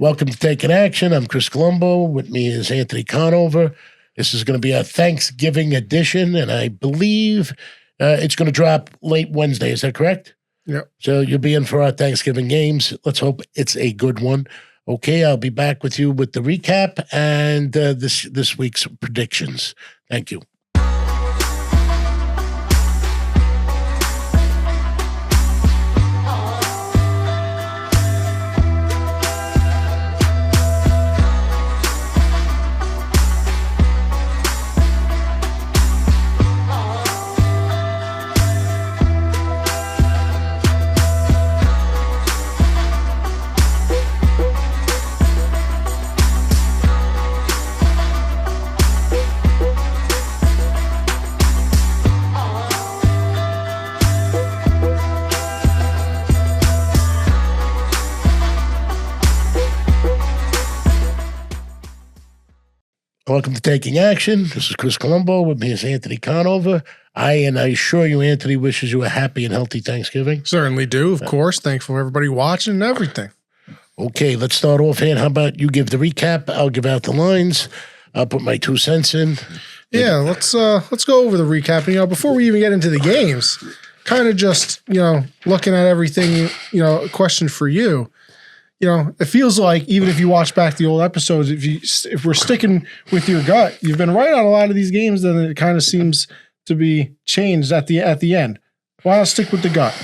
Welcome to Taking Action. I'm Chris Colombo. With me is Anthony Conover. This is going to be a Thanksgiving edition, and I believe it's going to drop late Wednesday. Is that correct? Yep. So you'll be in for our Thanksgiving games. Let's hope it's a good one. Okay, I'll be back with you with the recap and this week's predictions. Thank you. Welcome to Taking Action. This is Chris Colombo. With me is Anthony Conover. I assure you, Anthony wishes you a happy and healthy Thanksgiving. Certainly do, of course. Thankful for everybody watching and everything. Okay, let's start off here. How about you give the recap? I'll give out the lines. I'll put my 2 cents in. Yeah, let's go over the recap. Before we even get into the games, kind of just, looking at everything, a question for you. It feels like even if you watch back the old episodes, if we're sticking with your gut, you've been right on a lot of these games, then it kind of seems to be changed at the end. Why not stick with the gut?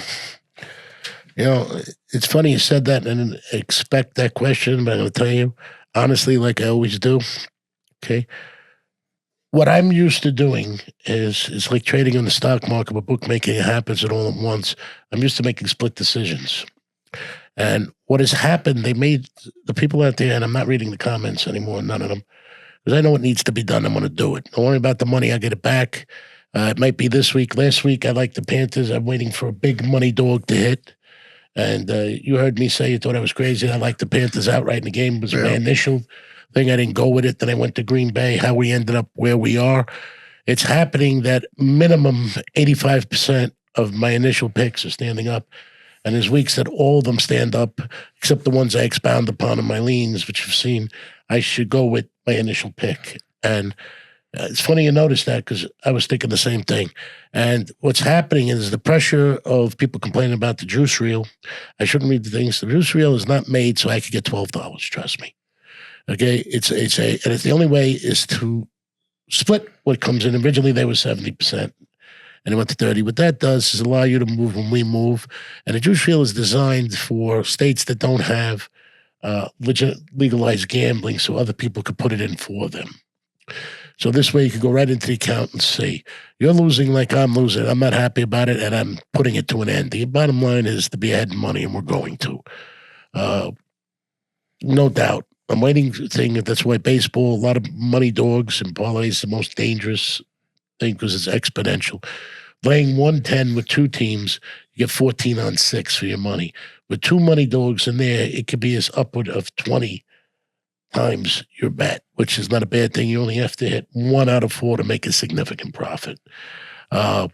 It's funny you said that and didn't expect that question, but I'm going to tell you, honestly, like I always do, okay, what I'm used to doing is like trading on the stock market, but bookmaking, it happens at all at once. I'm used to making split decisions. And what has happened, they made the people out there, and I'm not reading the comments anymore, none of them, because I know what needs to be done. I'm going to do it. Don't worry about the money. I get it back. It might be this week. Last week, I liked the Panthers. I'm waiting for a big money dog to hit. And you heard me say you thought I was crazy. I liked the Panthers outright in the game. It was my initial thing. I didn't go with it. Then I went to Green Bay, how we ended up where we are. It's happening that minimum 85% of my initial picks are standing up. And there's weeks that all of them stand up, except the ones I expound upon in my leans, which you've seen. I should go with my initial pick. And it's funny you notice that because I was thinking the same thing. And what's happening is the pressure of people complaining about the juice reel. I shouldn't read the things. The juice reel is not made so I could get $12. Trust me. Okay, it's the only way is to split what comes in. Originally, they were 70%. And it went to 30. What that does is allow you to move when we move. And the juice reel is designed for states that don't have legalized gambling so other people could put it in for them. So this way you can go right into the account and see, you're losing like I'm losing. I'm not happy about it, and I'm putting it to an end. The bottom line is to be ahead in money, and we're going to. No doubt. I'm waiting to think that's why baseball, a lot of money dogs and parlays is the most dangerous thing because it's exponential. Laying 110 with 2 teams, you get 14 on 6 for your money. With 2 money dogs in there, it could be as upward of 20 times your bet, which is not a bad thing. You only have to hit 1 out of 4 to make a significant profit. I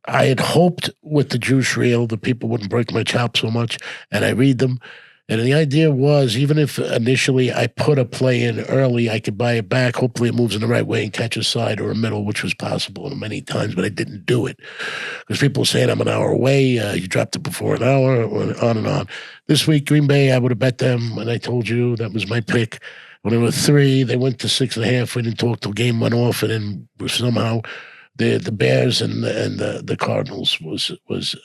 had hoped with the juice reel that people wouldn't break my chops so much, and I read them. And the idea was, even if initially I put a play in early, I could buy it back. Hopefully it moves in the right way and catch a side or a middle, which was possible many times, but I didn't do it. Because people were saying I'm an hour away, you dropped it before an hour, on and on. This week, Green Bay, I would have bet them, and I told you that was my pick. When they were 3, they went to 6.5. We didn't talk till game went off, and then somehow the Bears and the Cardinals was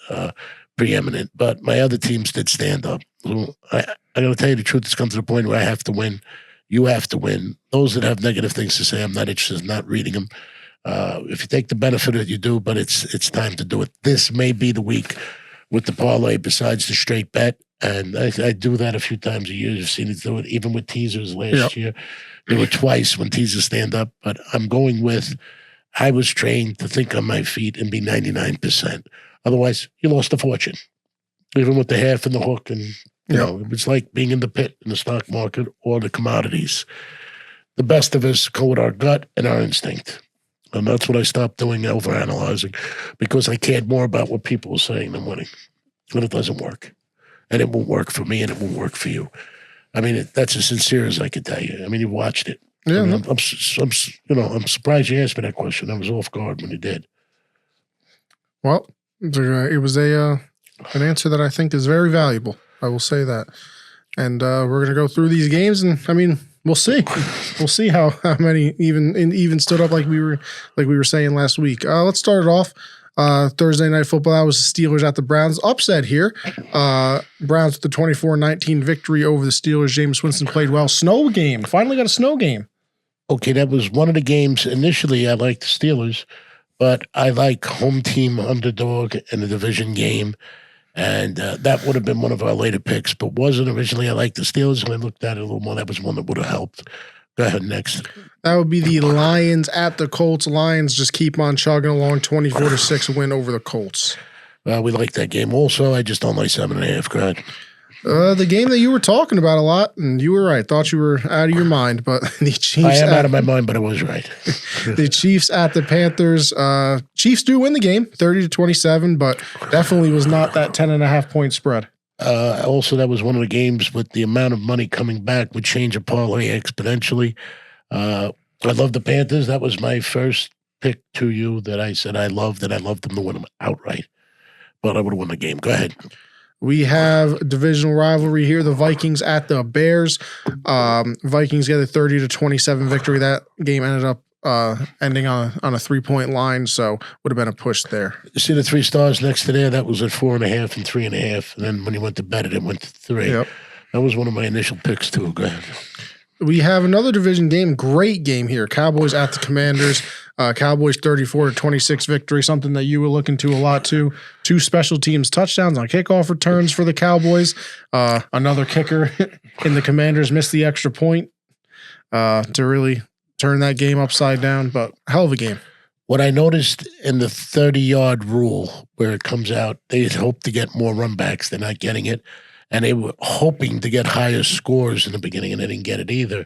preeminent. But my other teams did stand up. So I got to tell you the truth. It's come to the point where I have to win. You have to win. Those that have negative things to say, I'm not interested in not reading them. If you take the benefit of it, you do, but it's time to do it. This may be the week with the parlay besides the straight bet. And I do that a few times a year. You've seen it do it, even with teasers last year. There were twice when teasers stand up, but I'm going with, I was trained to think on my feet and be 99%. Otherwise, you lost a fortune. Even with the half and the hook and it's like being in the pit in the stock market or the commodities. The best of us go with our gut and our instinct. And that's what I stopped doing, overanalyzing, because I cared more about what people were saying than winning. And it doesn't work. And it won't work for me and it won't work for you. I mean, that's as sincere as I can tell you. I mean, you watched it. Yeah, I mean, no. I'm surprised you asked me that question. I was off guard when you did. Well, it was an answer that I think is very valuable. I will say that. And we're going to go through these games, and I mean, we'll see. We'll see how many even stood up like we were saying last week. Let's start it off. Thursday Night Football. That was the Steelers at the Browns. Upset here. Browns with the 24-19 victory over the Steelers. Jameis Winston played well. Snow game. Finally got a snow game. Okay, that was one of the games. Initially, I liked the Steelers, but I like home team underdog in the division game. And that would have been one of our later picks, but wasn't originally. I liked the Steelers, and I looked at it a little more. That was one that would have helped. Go ahead, next. That would be the Lions at the Colts. Lions just keep on chugging along, 24-6 win over the Colts. We like that game also. I just don't like 7.5. Go ahead. The game that you were talking about a lot, and you were right. Thought you were out of your mind, but the Chiefs. I am out of my mind, but I was right. The Chiefs at the Panthers. Chiefs do win the game, 30-27, but definitely was not that 10.5-point spread. Also, that was one of the games with the amount of money coming back would change a parlay exponentially. I love the Panthers. That was my first pick to you that I said I loved, and I loved them to win them outright. But I would have won the game. Go ahead. We have a divisional rivalry here. The Vikings at the Bears. Vikings get a 30-27 victory. That game ended up ending on a 3-point line, so would have been a push there. You see the 3 stars next to there? That was at 4.5 and 3.5. And then when you went to bet it went to 3. Yep. That was one of my initial picks too. Go ahead. We have another division game. Great game here. Cowboys at the Commanders. Cowboys 34-26 victory, something that you were looking to a lot too. 2 special teams touchdowns on kickoff returns for the Cowboys. Another kicker in the Commanders missed the extra point to really turn that game upside down, but hell of a game. What I noticed in the 30-yard rule where it comes out, they hope to get more run backs. They're not getting it. And they were hoping to get higher scores in the beginning, and they didn't get it either.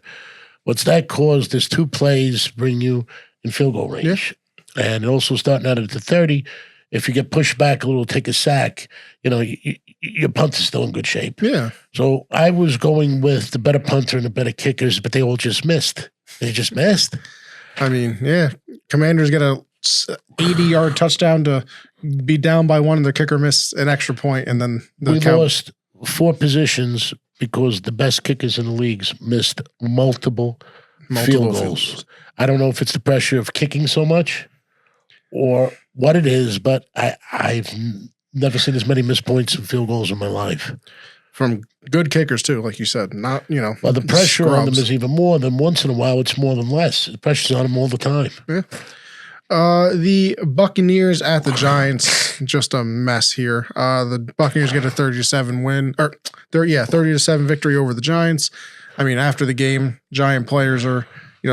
What's that caused is 2 plays bring you in field goal range. Yeah. And also starting out at the 30, if you get pushed back a little, take a sack, your punt is still in good shape. Yeah. So I was going with the better punter and the better kickers, but they all just missed. They just missed. I mean, yeah. Commanders get a 80-yard touchdown to be down by 1, and the kicker missed an extra point, and then we lost 4 positions because the best kickers in the leagues missed multiple field goals. I don't know if it's the pressure of kicking so much or what it is, but I've never seen as many missed points and field goals in my life. From good kickers too, like you said, not, Well, the pressure on them is even more than once in a while. It's more than less. The pressure's on them all the time. Yeah. The Buccaneers at the Giants, just a mess here. The Buccaneers get a 30-7 win, or 30-7 victory over the Giants. I mean, after the game, Giant players are,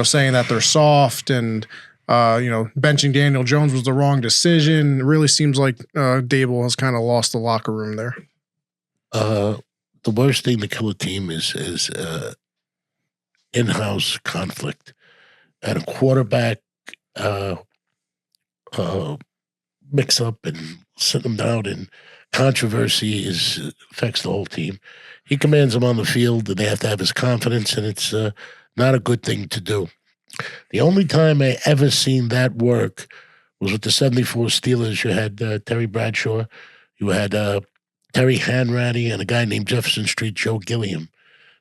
saying that they're soft and, benching Daniel Jones was the wrong decision. It really seems like Dable has kind of lost the locker room there. The worst thing to kill a team is in-house conflict. And a quarterback mix up and sit them down in controversy affects the whole team. He commands them on the field, and they have to have his confidence, and it's not a good thing to do. The only time I ever seen that work was with the 74 Steelers. You had Terry Bradshaw, you had Terry Hanratty, and a guy named Jefferson Street Joe Gilliam.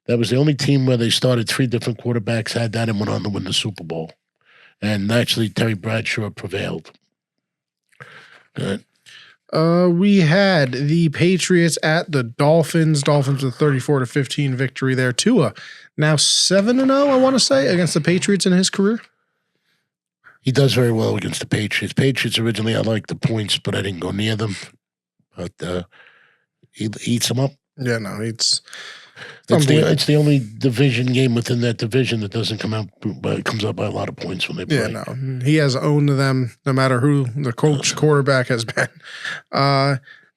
That was the only team where they started 3 different quarterbacks, had that, and went on to win the Super Bowl. And actually, Terry Bradshaw prevailed. We had the Patriots at the Dolphins. Dolphins with a 34-15 victory there. Tua now 7-0, I want to say, against the Patriots in his career. He does very well against the Patriots. Patriots originally, I liked the points, but I didn't go near them. But he eats them up. Yeah, no, it's the only division game within that division that doesn't come out, but it comes out by a lot of points when they play. Yeah, no, he has owned them no matter who the coach quarterback has been.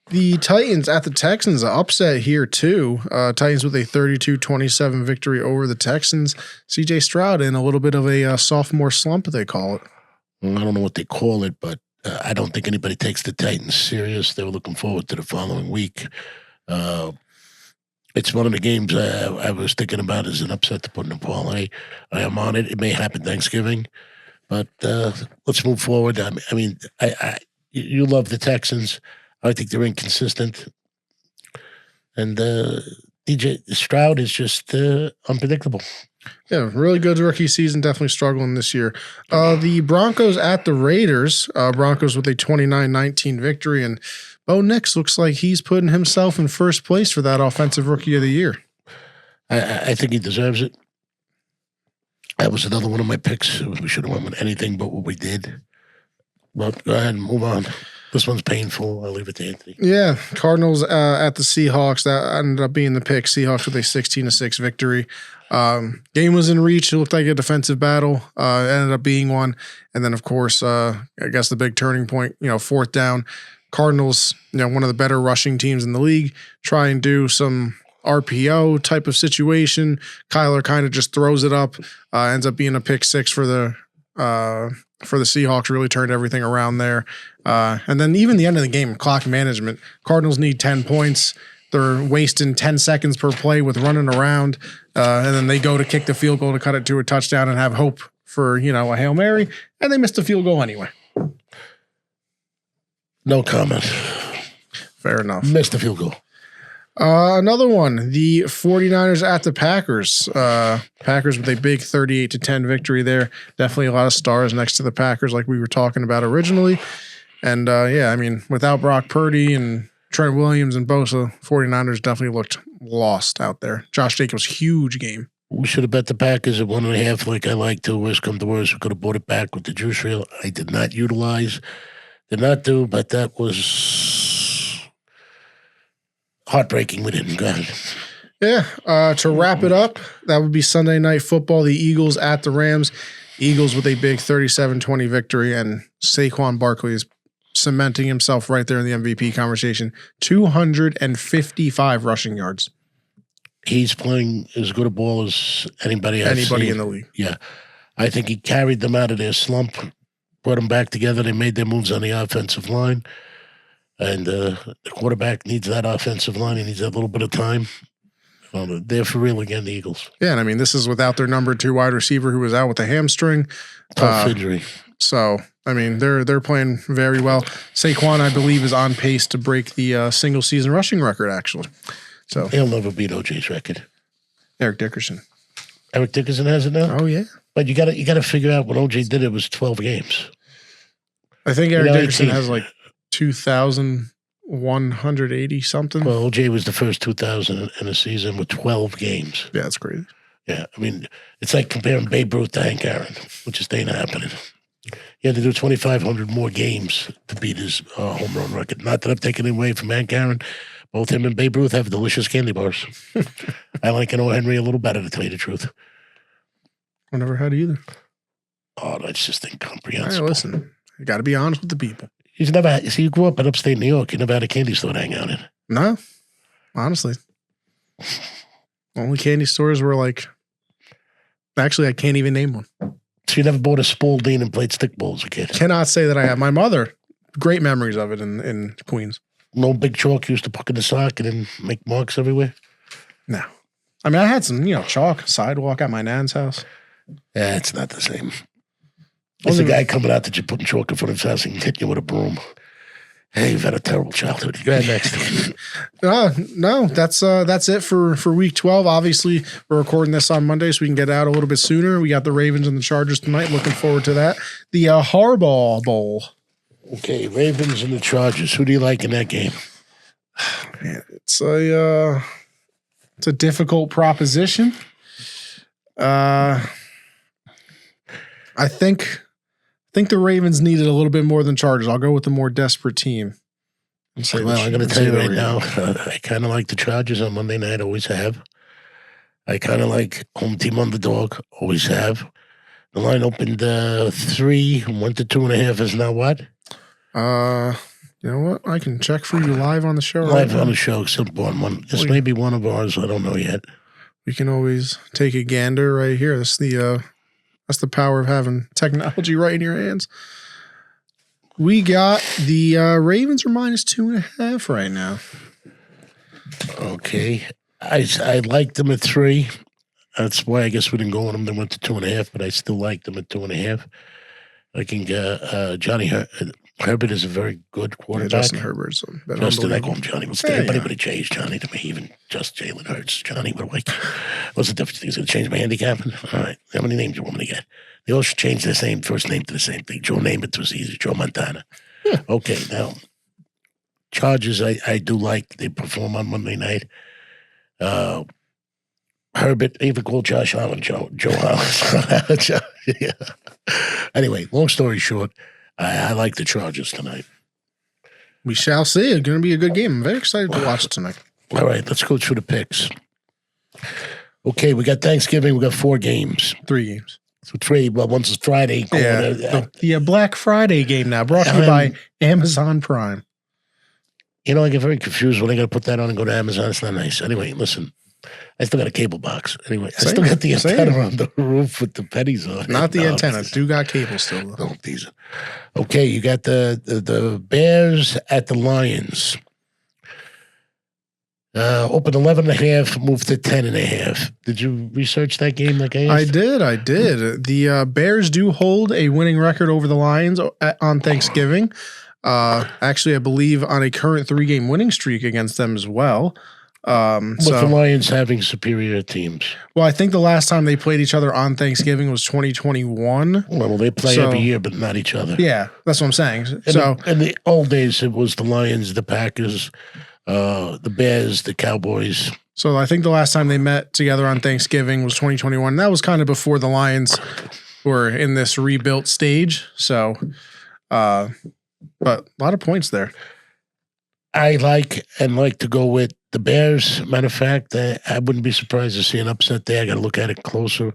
The Titans at the Texans, an upset here too. Titans with a 32-27 victory over the Texans. C.J. Stroud in a little bit of a sophomore slump, they call it. Well, I don't know what they call it, but I don't think anybody takes the Titans serious. They were looking forward to the following week. It's one of the games I was thinking about as an upset to put in a parlay. I am on it. It may happen Thanksgiving, but let's move forward. I mean, you love the Texans. I think they're inconsistent, and DJ Stroud is just unpredictable. Yeah, really good rookie season. Definitely struggling this year. The Broncos at the Raiders. Broncos with a 29-19 victory, and Bo Nix looks like he's putting himself in first place for that offensive rookie of the year. I think he deserves it. That was another one of my picks. We should have went with anything but what we did. But go ahead and move on. This one's painful. I'll leave it to Anthony. Yeah, Cardinals at the Seahawks. That ended up being the pick. Seahawks with a 16-6 victory. Game was in reach. It looked like a defensive battle. Ended up being one. And then, of course, I guess the big turning point, fourth down. Cardinals, one of the better rushing teams in the league, try and do some RPO type of situation. Kyler kind of just throws it up. Ends up being a pick six for the Seahawks. Really turned everything around there. And then even the end of the game, clock management. Cardinals need 10 points. They're wasting 10 seconds per play with running around. And then they go to kick the field goal to cut it to a touchdown and have hope for, a Hail Mary. And they missed the field goal anyway. No comment. Fair enough. Missed the field goal. Another one, the 49ers at the Packers. Packers with a big 38-10 victory there. Definitely a lot of stars next to the Packers like we were talking about originally. And, without Brock Purdy and Trent Williams and Bosa, 49ers definitely looked lost out there. Josh Jacobs, huge game. We should have bet the Packers at 1.5 like I like to. Worst come to worst, we could have bought it back with the juice reel. I did not utilize. Did not do, but that was heartbreaking. We didn't. Go ahead. Yeah. To wrap it up, that would be Sunday Night Football. The Eagles at the Rams. Eagles with a big 37-20 victory, and Saquon Barkley is cementing himself right there in the MVP conversation. 255 rushing yards. He's playing as good a ball as anybody in the league. Yeah. I think he carried them out of their slump, brought them back together. They made their moves on the offensive line. And the quarterback needs that offensive line. He needs that little bit of time. They're for real again, the Eagles. Yeah, and this is without their number 2 wide receiver who was out with a hamstring. Tough injury. So, they're playing very well. Saquon, I believe, is on pace to break the single-season rushing record, actually. So he'll never beat OJ's record. Eric Dickerson. Eric Dickerson has it now? Oh, yeah. But you gotta figure out when OJ did it was 12 games. I think Eric Dickerson has 2,180 something. Well, OJ was the first 2,000 in a season with 12 games. Yeah, that's crazy. Yeah, it's like comparing Babe Ruth to Hank Aaron, which is ain't happening. He had to do 2,500 more games to beat his home run record. Not that I'm taking it away from Hank Aaron. Both him and Babe Ruth have delicious candy bars. I like O. Henry a little better, to tell you the truth. I never had either. Oh, that's just incomprehensible. Hey, listen, you got to be honest with the people. You grew up in upstate New York. You never had a candy store to hang out in. No, honestly. Only candy stores were actually, I can't even name one. So you never bought a Spalding and played stickball as a kid? Cannot say that I have. My mother, great memories of it in Queens. No big chalk you used to put in the sock and then make marks everywhere? No. I had some, chalk, sidewalk at my nan's house. Yeah, it's not the same. There's a guy coming out that you're putting chalk in front of his house and hit you with a broom. Hey, you've had a terrible childhood. Go ahead next. No, that's it for week 12. Obviously, we're recording this on Monday so we can get out a little bit sooner. We got the Ravens and the Chargers tonight. Looking forward to that. The Harbaugh Bowl. Okay, Ravens and the Chargers. Who do you like in that game? Man, it's a difficult proposition. I think the Ravens needed a little bit more than Chargers. I'll go with the more desperate team. Well, I'm going to tell you right now, I kind of like the Chargers on Monday night, always have. I kind of like home team underdog, always have. The line opened 3, went to 2.5. Is now what? You know what? I can check for you live on the show. Live on the show, simple one. This may be one of ours. I don't know yet. We can always take a gander right here. That's the power of having technology right in your hands. We got the Ravens are -2.5 right now. Okay. I liked them at 3. That's why I guess we didn't go on them. They went to 2.5, but I still like them at 2.5. I think Herbert is a very good Yeah, quarterback. Justin Herbert's been Justin, I unbelievable. call him Johnny. What's Yeah, everybody yeah. would have changed Johnny to me, even just Jalen Hurts. Johnny, what do I? What's the difference? He's going to change my handicap? All right. How many names do you want me to get? They all should change their same first name to the same thing. Joe Namath was easy. Joe Montana. Okay, now Chargers, I do like. They perform on Monday night. Herbert, even called Josh Allen, Joe Allen. Yeah. Anyway, long story short, I like the Chargers tonight. We shall see. It's going to be a good game. I'm very excited to watch it tonight. All right, let's go through the picks. Okay, we got Thanksgiving. We got 4 games. 3 games. So 3, but once it's Friday. The Black Friday game now, brought to you by Amazon Prime. You know, I get very confused when I got to put that on and go to Amazon. It's not nice. Anyway, listen, I still got a cable box. Anyway, I still got the antenna on the roof with the pennies on it. Not the antenna. Do got cable still. Don't tease it. Okay, you got the Bears at the Lions. Opened 11.5, moved to 10.5. Did you research that game like I asked? I did. The Bears do hold a winning record over the Lions on Thanksgiving. Actually, I believe on a current 3-game winning streak against them as well. With the Lions having superior teams. Well, I think the last time they played each other on Thanksgiving was 2021. Well, they play every year, but not each other. Yeah, that's what I'm saying. In the old days, it was the Lions, the Packers, the Bears, the Cowboys. So I think the last time they met together on Thanksgiving was 2021. That was kind of before the Lions were in this rebuilt stage. So, but a lot of points there. I like to go with the Bears. Matter of fact, I wouldn't be surprised to see an upset there. I got to look at it closer,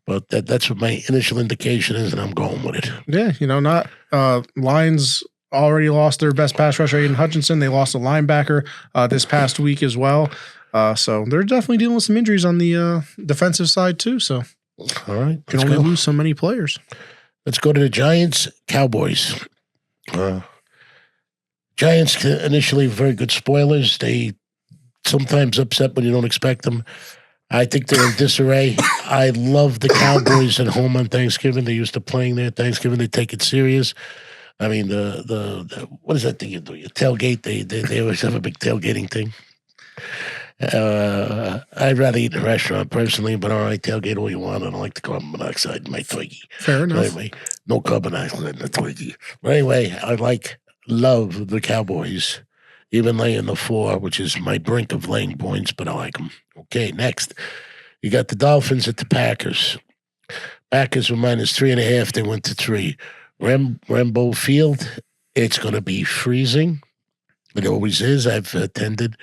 but that's what my initial indication is, and I'm going with it. Yeah, Lions already lost their best pass rusher, Aiden Hutchinson. They lost a linebacker this past week as well. So they're definitely dealing with some injuries on the defensive side too. So, all right, can only lose so many players. Let's go to the Giants, Cowboys. Giants initially very good spoilers. They sometimes upset when you don't expect them. I think they're in disarray. I love the Cowboys at home on Thanksgiving. They're used to playing there at Thanksgiving. They take it serious. I mean, the what is that thing you do? You tailgate. They always have a big tailgating thing. I'd rather eat in a restaurant personally, but all right, tailgate all you want. I don't like the carbon monoxide in my Twiggy. Fair enough. Anyway, no carbon monoxide in the Twiggy. But anyway, love the Cowboys, even laying the 4, which is my brink of laying points, but I like them. Okay, next. You got the Dolphins at the Packers. Packers were -3.5. They went to 3. Rambeau Field, it's going to be freezing. It always is. I've attended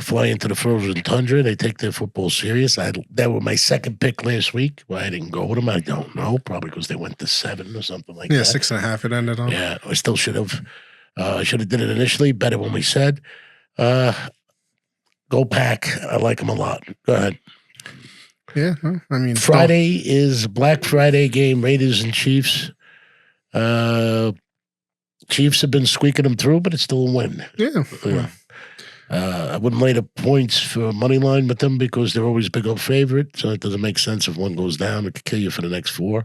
fly into the frozen tundra. They take their football serious. That was my second pick last week. Why I didn't go with them, I don't know. Probably because they went to 7 or something like that. Yeah, 6.5 it ended on. Yeah, I still should have. I should have did it initially. Better when we said. Go Pack. I like them a lot. Go ahead. Yeah, I mean. Friday is Black Friday game, Raiders and Chiefs. Chiefs have been squeaking them through, but it's still a win. Yeah. I wouldn't lay the points for money line with them because they're always big old favorite. So it doesn't make sense if one goes down. It could kill you for the next 4.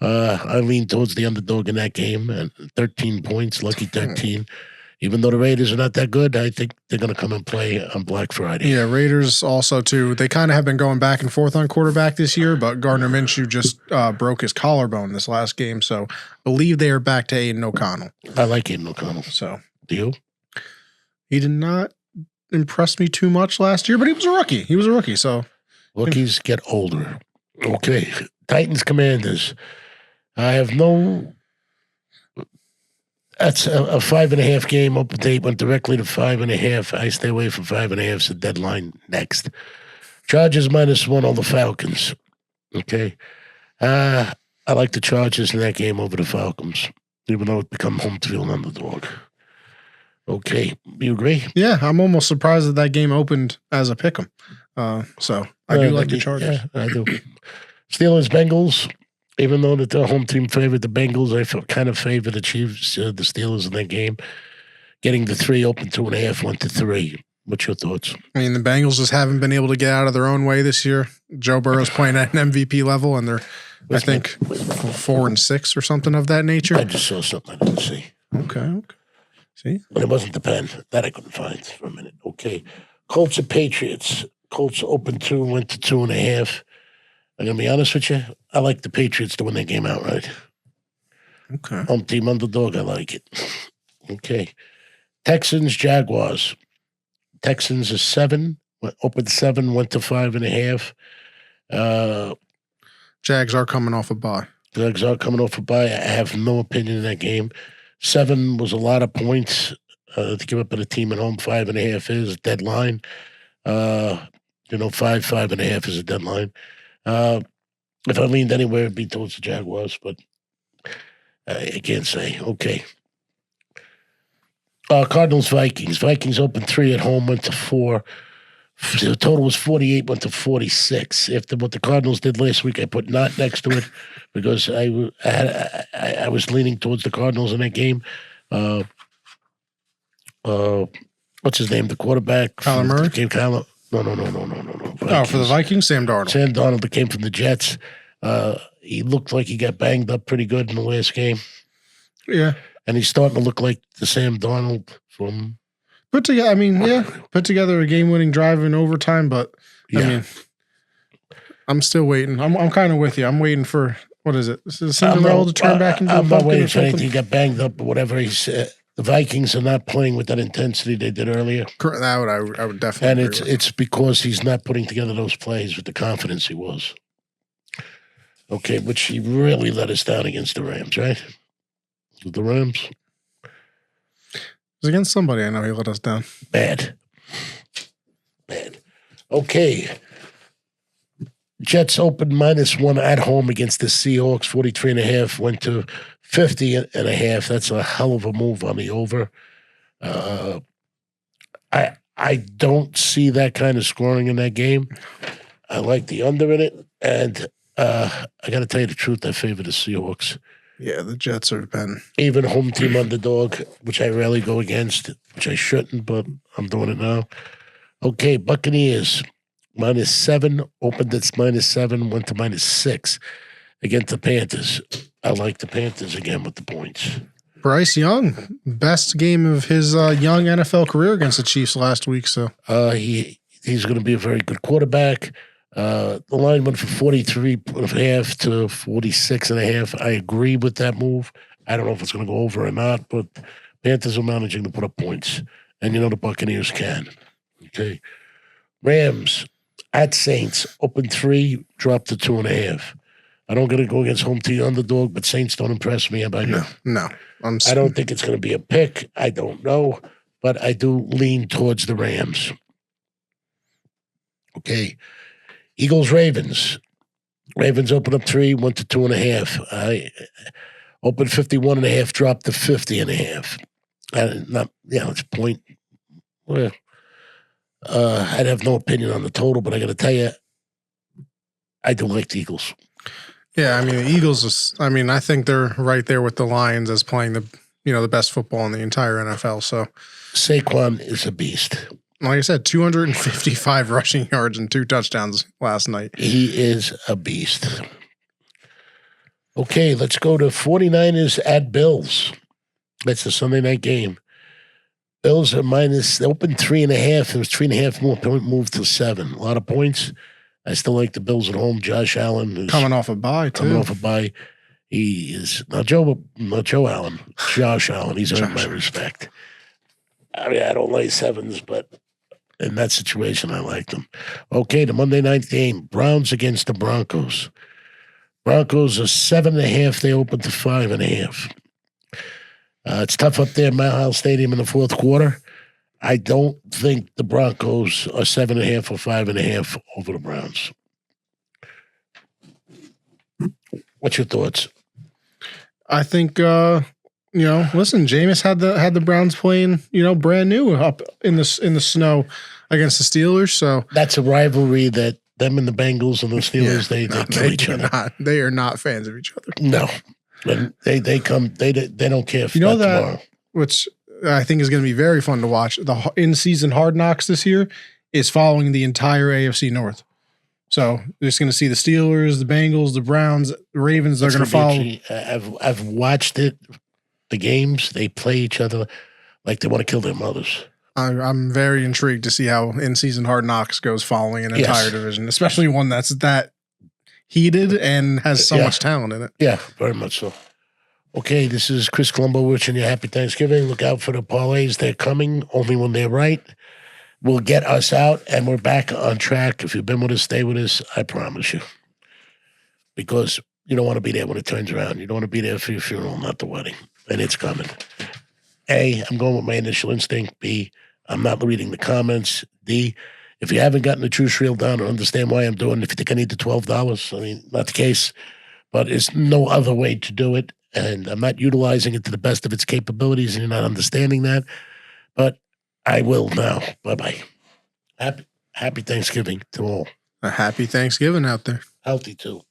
I lean towards the underdog in that game and 13 points, lucky 13. Even though the Raiders are not that good, I think they're going to come and play on Black Friday. Yeah, Raiders also, too. They kind of have been going back and forth on quarterback this year, but Gardner Minshew just broke his collarbone this last game. So I believe they are back to Aiden O'Connell. I like Aiden O'Connell. So, do you? He did not impress me too much last year, but he was a rookie. So rookies get older. Okay. Titans Commanders. I have no. That's a 5.5 game. Open date went directly to 5.5. I stay away from 5.5. It's the deadline next. Chargers -1 on the Falcons. Okay. I like the Chargers in that game over the Falcons, even though it become home field underdog. Okay. You agree? Yeah, I'm almost surprised that game opened as a pick'em. So I do like the Chargers. Yeah, I do. Steelers Bengals. Even though the home team favored the Bengals, I kind of favor the Chiefs, the Steelers in that game. Getting the 3 open 2.5, went to 3. What's your thoughts? I mean, the Bengals just haven't been able to get out of their own way this year. Joe Burrow's playing at an MVP level, and they're, I think, 4-6 or something of that nature. I just saw something I didn't see. Okay. See? But it wasn't the pen. That I couldn't find for a minute. Okay. Colts and Patriots. Colts opened 2, went to 2.5. I'm going to be honest with you. I like the Patriots to win their game outright. Okay. Home team underdog. I like it. Okay. Texans, Jaguars. Texans is 7. Opened 7, went to 5.5. Jags are coming off a bye. Jags are coming off a bye. I have no opinion in that game. 7 was a lot of points to give up at a team at home. 5.5 is a deadline. 5.5 is a deadline. If I leaned anywhere, it'd be towards the Jaguars, but I can't say. Okay. Cardinals, Vikings. Vikings opened 3 at home, went to 4. The total was 48, went to 46. After what the Cardinals did last week, I put not next to it because I was leaning towards the Cardinals in that game. What's his name? The quarterback. Kyler Murray? No. Oh, for the Vikings, Sam Darnold. Sam Darnold that came from the Jets. He looked like he got banged up pretty good in the last game. Yeah. And he's starting to look like the Sam Darnold from... Put together a game-winning drive in overtime, but I mean, I'm still waiting. I'm kind of with you. I'm waiting for, what is it? This is Cinderella to turn back into a pumpkin waiting or for anything. something? He got banged up or whatever. He said the Vikings are not playing with that intensity they did earlier. That I would definitely. And agree with. it's because he's not putting together those plays with the confidence he was. Okay, which he really let us down against the Rams, right? With the Rams. It was against somebody I know he let us down. Bad. Okay. Jets opened -1 at home against the Seahawks. 43.5 went to 50.5. That's a hell of a move on the over. I don't see that kind of scoring in that game. I like the under in it, and I got to tell you the truth. I favor the Seahawks. Yeah, the Jets have been Even home team underdog, which I rarely go against, which I shouldn't, but I'm doing it now. Okay, Buccaneers -7 opened at -7, went to -6 against the Panthers. I like the Panthers again with the points. Bryce Young, best game of his young NFL career against the Chiefs last week. So he's going to be a very good quarterback. The line went from 43.5 to 46.5. I agree with that move. I don't know if it's going to go over or not, but Panthers are managing to put up points. And the Buccaneers can. Okay. Rams at Saints, open 3, dropped to 2.5. I don't going to go against home team underdog, but Saints don't impress me. How about you? No. I don't think it's going to be a pick. I don't know, but I do lean towards the Rams. Okay. Eagles, Ravens. Ravens opened up 3, went to 2.5. I opened 51.5, dropped to 50.5. It's a point. Well, I'd have no opinion on the total, but I got to tell you, I do like the Eagles. Yeah, I mean the Eagles. I think they're right there with the Lions as playing the best football in the entire NFL. So Saquon is a beast. Like I said, 255 rushing yards and 2 touchdowns last night. He is a beast. Okay, let's go to 49ers at Bills. That's the Sunday night game. Bills are they opened 3.5. It was 3.5 more point move to 7. A lot of points. I still like the Bills at home. Josh Allen is coming off a bye, too. Coming off a bye. He is not Joe Allen. Josh Allen. He's earned my respect. I mean, I don't like 7s, but in that situation, I like them. Okay, the Monday night game. Browns against the Broncos. Broncos are 7.5. They opened to 5.5. It's tough up there at Mile High Stadium in the fourth quarter. I don't think the Broncos are 7.5 or 5.5 over the Browns. What's your thoughts? I think listen, Jameis had the Browns playing, brand new up in the snow against the Steelers. So that's a rivalry that them and the Bengals and the Steelers they kill each other. They are not fans of each other. No, and they don't care. If that tomorrow. which I think is going to be very fun to watch. The in-season Hard Knocks this year is following the entire AFC North. So you're just going to see the Steelers, the Bengals, the Browns, the Ravens. They're going to follow. I've watched it. The games, they play each other like they want to kill their mothers. I'm very intrigued to see how in-season Hard Knocks goes following an entire division, especially one that's that heated and has so much talent in it. Yeah, very much so. Okay, this is Chris Colombo wishing you happy Thanksgiving. Look out for the parlays. They're coming only when they're right. Will get us out, and we're back on track. If you've been with us, stay with us. I promise you. Because you don't want to be there when it turns around. You don't want to be there for your funeral, not the wedding. And it's coming. A, I'm going with my initial instinct. B, I'm not reading the comments. D, if you haven't gotten the true reel down or understand why I'm doing it, if you think I need the $12, I mean, not the case. But there's no other way to do it. And I'm not utilizing it to the best of its capabilities, and you're not understanding that. But I will now. Bye-bye. Happy Thanksgiving to all. A happy Thanksgiving out there. Healthy, too.